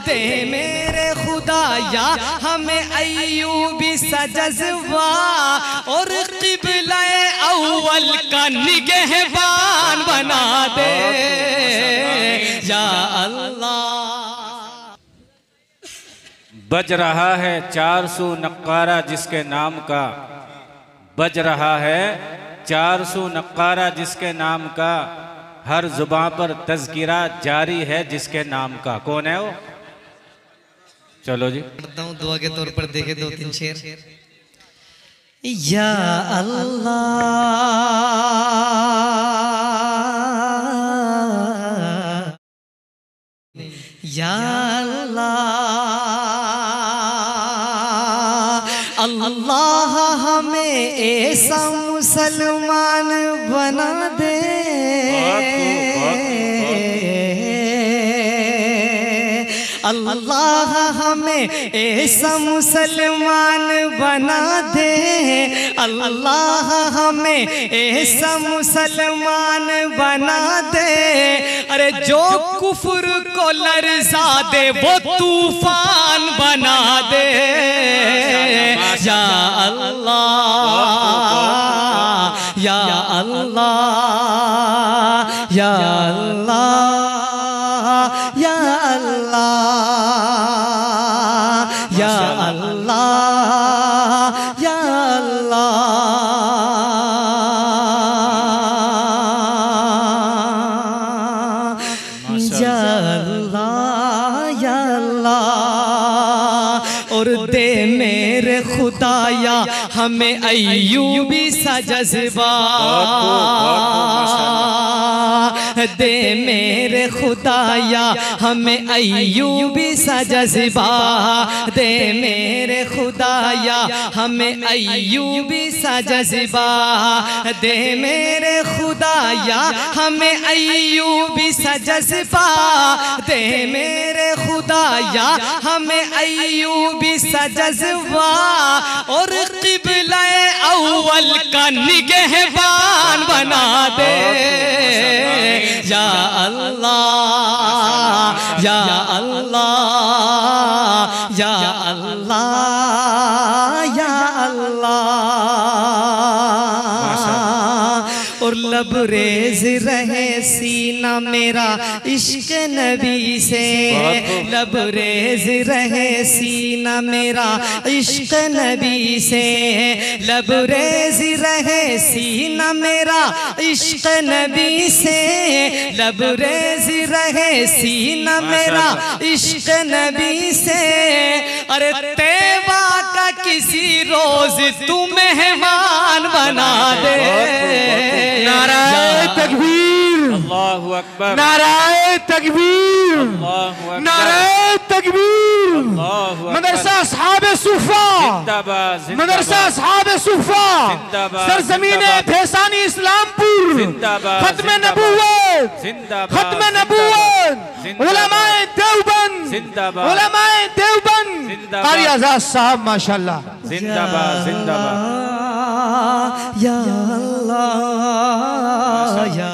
दे मेरे खुदाया हमें अय्यूबी सा जज्बा और क़िबला अव्वल का निगहबान बना दे या अल्लाह। बज रहा है 400 नक्कारा जिसके नाम का, बज रहा है 400 नक्कारा जिसके नाम का, हर जुबां पर तज़किरा जारी है जिसके नाम का। कौन है वो? चलो जी पढ़ता हूँ दुआ के तौर पर, देखे 2-3 शेर। या अल्लाह या अल्लाह, अल्लाह हमें ऐसा मुसलमान बना दे, अल्लाह हमें ऐसा मुसलमान बना दे, अल्लाह हमें ऐसा मुसलमान बना दे। अरे जो कुफ्र को लर्जा दे वो तूफान बना दे या अल्लाह या अल्लाह या अल्लाह या अल्लाह या अल्लाह या अल्लाह या अल्लाह या अल्लाह। और दे मेरे खुदाया हमें अय्यूबी सा जज्बा, दे मेरे खुदाया हमें अय्यूबी सा जज्बा, दे मेरे खुदाया हमें अय्यूबी सा जज्बा, दे मेरे खुदाया हमें अय्यूबी सा जज्बा, दे मेरे खुदाया हमें अय्यूबी सा जज्बा और क़िबला अव्वल का निगहबान बना दे या अल्लाह या अल्लाह या अल्लाह या अल्लाह। और लबरेज रहे सीना मेरा इश्क नबी से, लबरेज रहे सीना मेरा इश्क नबी से, लबरेज रहे सीना मेरा इश्क नबी से, लबरेज रहे सीना मेरा इश्क नबी से। अरे तैबा का किसी रोज तू मेहमान बना दे। नाराए तकबीर, अल्लाहु अकबर, नाराए तकबीर, नाराए तकबीर। मदरसा अस्हाबे सुफ़ा, मदरसा अस्हाबे सुफ़ा, सरज़मीने फैसानी इस्लामपुर, खत्म नबूवत, खत्म नबूवत, उलमाए देवबंद, उलमाए देवबंद, कारी आज़ाद साहब माशाअल्लाह जिंदाबाद जिंदाबाद या अल्लाह या